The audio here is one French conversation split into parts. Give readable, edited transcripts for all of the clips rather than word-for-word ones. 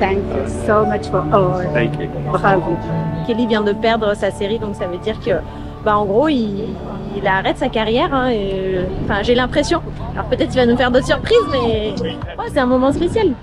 Thank you so much for all. Thank you. Bravo. Kelly vient de perdre sa série, donc ça veut dire que, en gros, il arrête sa carrière. Hein, enfin, j'ai l'impression. Alors peut-être qu'il va nous faire d'autres surprises, mais c'est un moment spécial.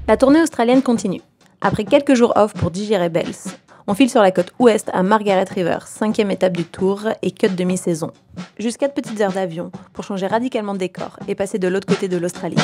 La tournée australienne continue. Après quelques jours off pour digérer Bells, on file sur la côte ouest à Margaret River, 5e étape du Tour et cut de mi-saison. Juste 4 petites heures d'avion pour changer radicalement de décor et passer de l'autre côté de l'Australie.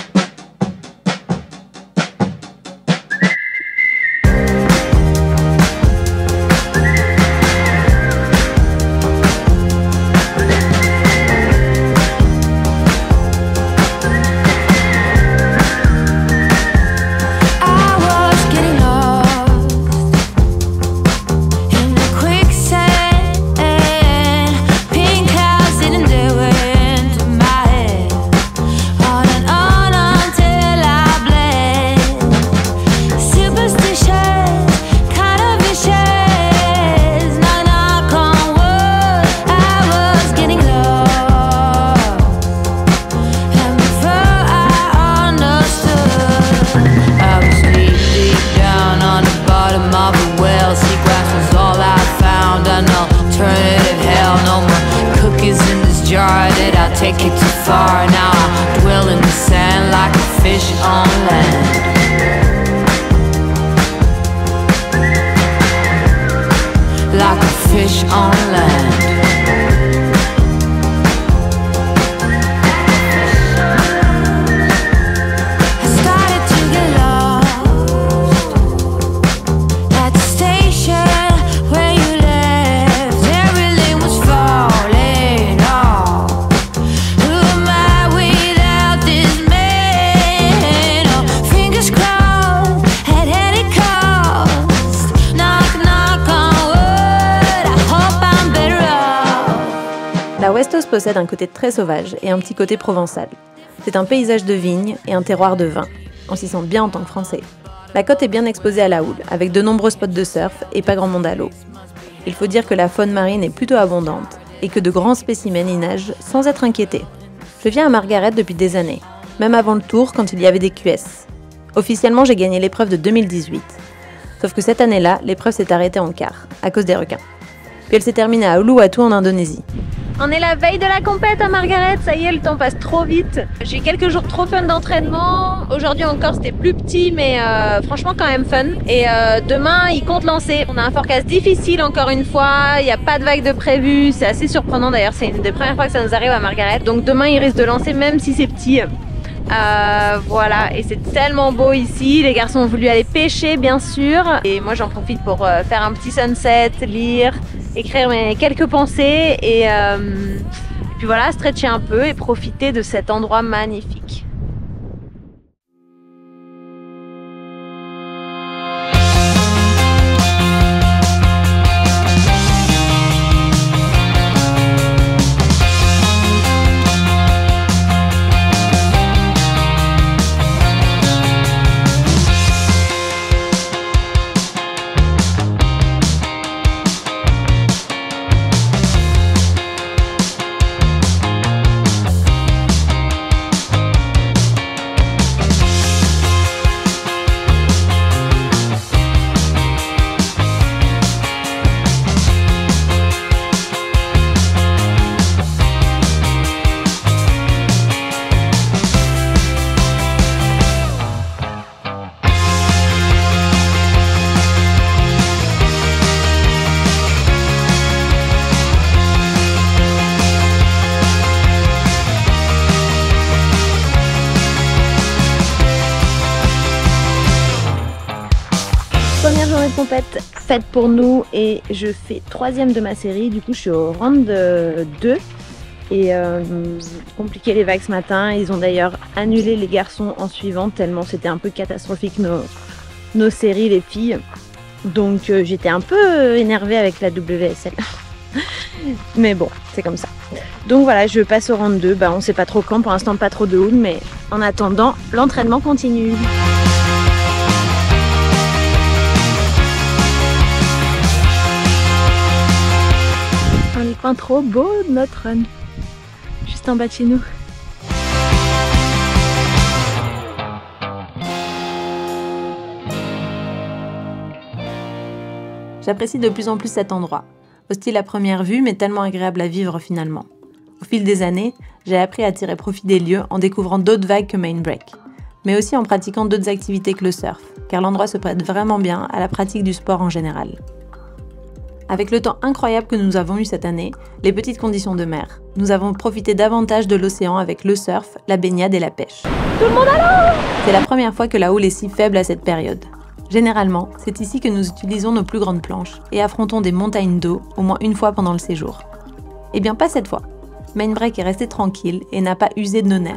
Take it too far now. I dwell in the sand like a fish on land. Like a fish on land. La Westos possède un côté très sauvage et un petit côté provençal. C'est un paysage de vignes et un terroir de vin. On s'y sent bien en tant que Français. La côte est bien exposée à la houle, avec de nombreux spots de surf et pas grand monde à l'eau. Il faut dire que la faune marine est plutôt abondante et que de grands spécimens y nagent sans être inquiétés. Je viens à Margaret depuis des années, même avant le Tour quand il y avait des QS. Officiellement, j'ai gagné l'épreuve de 2018. Sauf que cette année-là, l'épreuve s'est arrêtée en quart, à cause des requins. Puis elle s'est terminée à Uluwatu en Indonésie. On est la veille de la compète à Margaret, ça y est, le temps passe trop vite. J'ai eu quelques jours trop fun d'entraînement. Aujourd'hui encore, c'était plus petit, mais franchement quand même fun. Et demain, ils comptent lancer. On a un forecast difficile encore une fois, il n'y a pas de vague de prévu. C'est assez surprenant d'ailleurs, c'est une des premières fois que ça nous arrive à Margaret. Donc demain, ils risquent de lancer même si c'est petit. Voilà, et c'est tellement beau ici. Les garçons ont voulu aller pêcher bien sûr. Et moi j'en profite pour faire un petit sunset, lire, écrire mes quelques pensées et puis voilà, stretcher un peu et profiter de cet endroit magnifique. Première journée de compète faite pour nous et je fais 3e de ma série. Du coup, je suis au round 2 et compliqué les vagues ce matin. Ils ont d'ailleurs annulé les garçons en suivant tellement c'était un peu catastrophique nos séries, les filles. Donc j'étais un peu énervée avec la WSL. Mais bon, c'est comme ça. Donc voilà, je passe au round 2. Bah, on sait pas trop quand, pour l'instant pas trop de houle, mais en attendant, l'entraînement continue. coin trop beau de notre run. Juste en bas de chez nous. J'apprécie de plus en plus cet endroit. Hostile à première vue, mais tellement agréable à vivre finalement. Au fil des années, j'ai appris à tirer profit des lieux en découvrant d'autres vagues que Main Break, mais aussi en pratiquant d'autres activités que le surf, car l'endroit se prête vraiment bien à la pratique du sport en général. Avec le temps incroyable que nous avons eu cette année, les petites conditions de mer, nous avons profité davantage de l'océan avec le surf, la baignade et la pêche. Tout le monde à l'eau! C'est la première fois que la houle est si faible à cette période. Généralement, c'est ici que nous utilisons nos plus grandes planches et affrontons des montagnes d'eau au moins une fois pendant le séjour. Eh bien pas cette fois. Main Break est resté tranquille et n'a pas usé de nos nerfs.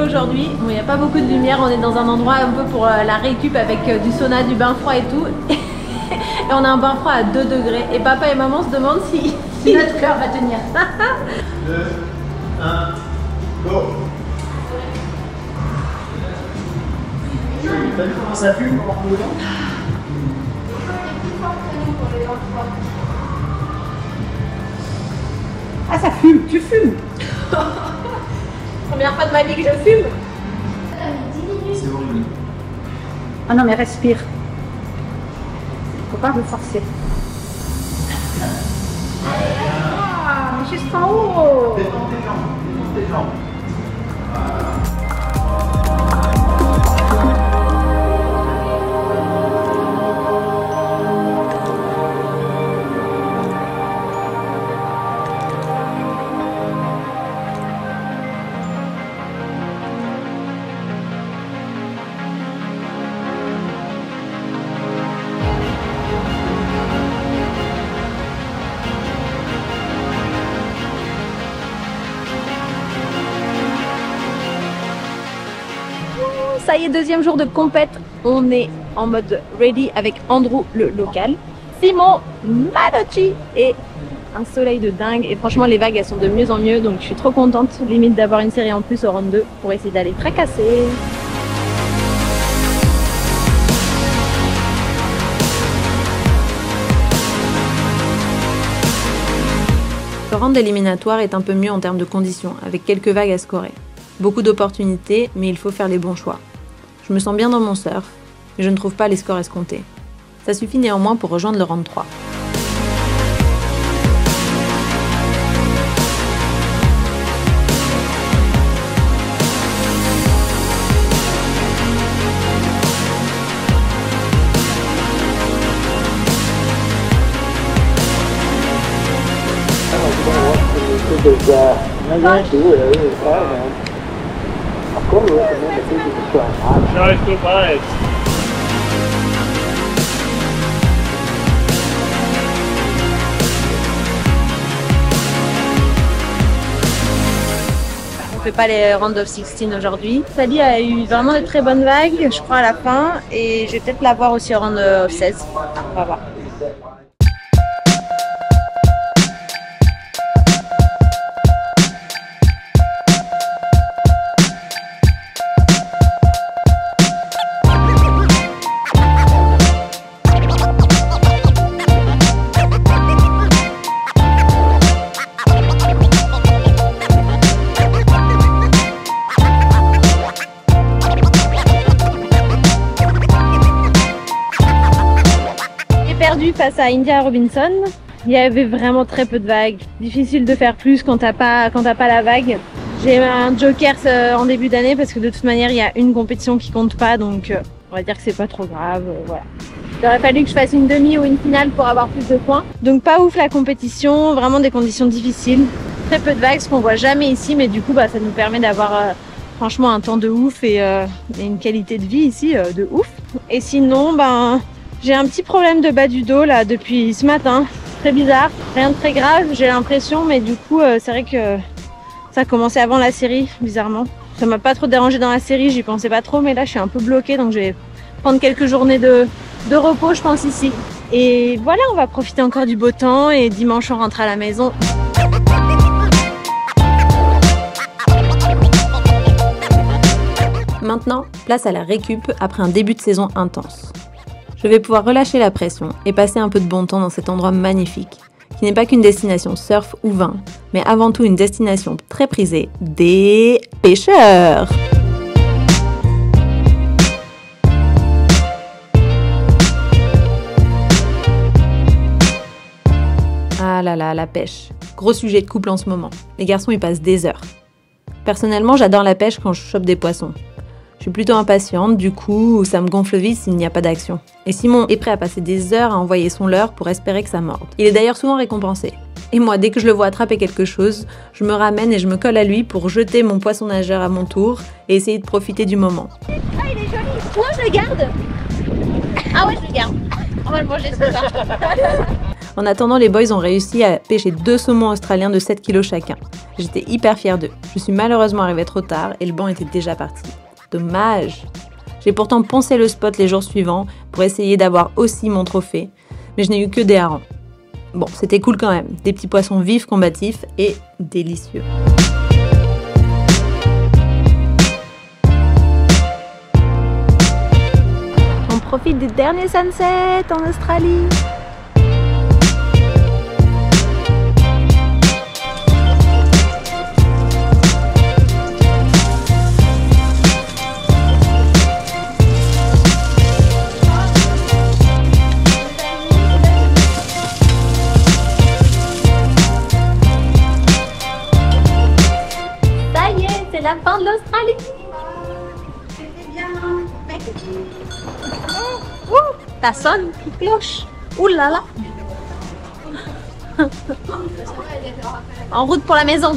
Aujourd'hui, bon, il n'y a pas beaucoup de lumière, on est dans un endroit un peu pour la récup avec du sauna, du bain froid et tout. Et on a un bain froid à 2 degrés. Et papa et maman se demandent si notre cœur va tenir. 2, 1, go! T'as vu comment ça fume pour le vent? Ah, ça fume, tu fumes! Première fois de ma vie que je fume. C'est horrible. Ah non, mais respire. Faut pas me forcer. Ah, mais juste en haut! Détends tes jambes, détends tes jambes. Ça y est, deuxième jour de compète. On est en mode ready avec Andrew, le local, Simon, Malochi et un soleil de dingue. Et franchement, les vagues, elles sont de mieux en mieux. Donc, je suis trop contente, limite, d'avoir une série en plus au round 2 pour essayer d'aller fracasser. Le round éliminatoire est un peu mieux en termes de conditions, avec quelques vagues à scorer. Beaucoup d'opportunités, mais il faut faire les bons choix. Je me sens bien dans mon surf, mais je ne trouve pas les scores escomptés. Ça suffit néanmoins pour rejoindre le round 3. Nice, good vibes. On fait pas les round of 16 aujourd'hui. Sally a eu vraiment de très bonnes vagues, je crois, à la fin. Et je vais peut-être la voir aussi au round of 16. On va voir. Perdu face à India Robinson, il y avait vraiment très peu de vagues. Difficile de faire plus quand t'as pas la vague. J'ai un joker en début d'année parce que de toute manière il y a une compétition qui compte pas, donc on va dire que c'est pas trop grave. Voilà. Il aurait fallu que je fasse une demi ou une finale pour avoir plus de points. Donc pas ouf la compétition, vraiment des conditions difficiles. Très peu de vagues, ce qu'on voit jamais ici, mais du coup ça nous permet d'avoir franchement un temps de ouf et une qualité de vie ici de ouf. Et sinon j'ai un petit problème de bas du dos là depuis ce matin, très bizarre, rien de très grave j'ai l'impression, mais du coup c'est vrai que Ça a commencé avant la série, bizarrement. Ça m'a pas trop dérangé dans la série, j'y pensais pas trop, mais là je suis un peu bloquée, donc je vais prendre quelques journées de repos, je pense, ici. Et voilà, on va profiter encore du beau temps et dimanche on rentre à la maison. Maintenant, place à la récup après un début de saison intense. Je vais pouvoir relâcher la pression et passer un peu de bon temps dans cet endroit magnifique, qui n'est pas qu'une destination surf ou vin, mais avant tout une destination très prisée des pêcheurs. Ah là là, la pêche. Gros sujet de couple en ce moment. Les garçons y passent des heures. Personnellement, j'adore la pêche quand je chope des poissons. Je suis plutôt impatiente, du coup, ça me gonfle vite s'il n'y a pas d'action. Et Simon est prêt à passer des heures à envoyer son leurre pour espérer que ça morde. Il est d'ailleurs souvent récompensé. Et moi, dès que je le vois attraper quelque chose, je me ramène et je me colle à lui pour jeter mon poisson nageur à mon tour et essayer de profiter du moment. Ah, il est joli. Moi, je le garde. Ah ouais, je le garde. On va le manger ce soir. En attendant, les boys ont réussi à pêcher 2 saumons australiens de 7 kg chacun. J'étais hyper fière d'eux. Je suis malheureusement arrivée trop tard et le banc était déjà parti. Dommage. J'ai pourtant poncé le spot les jours suivants pour essayer d'avoir aussi mon trophée, mais je n'ai eu que des harengs. Bon, c'était cool quand même. Des petits poissons vifs, combatifs et délicieux. On profite des derniers sunsets en Australie. C'est la fin de l'Australie. C'était bien. Ça sonne, qui cloche. Ouh là là. En route pour la maison.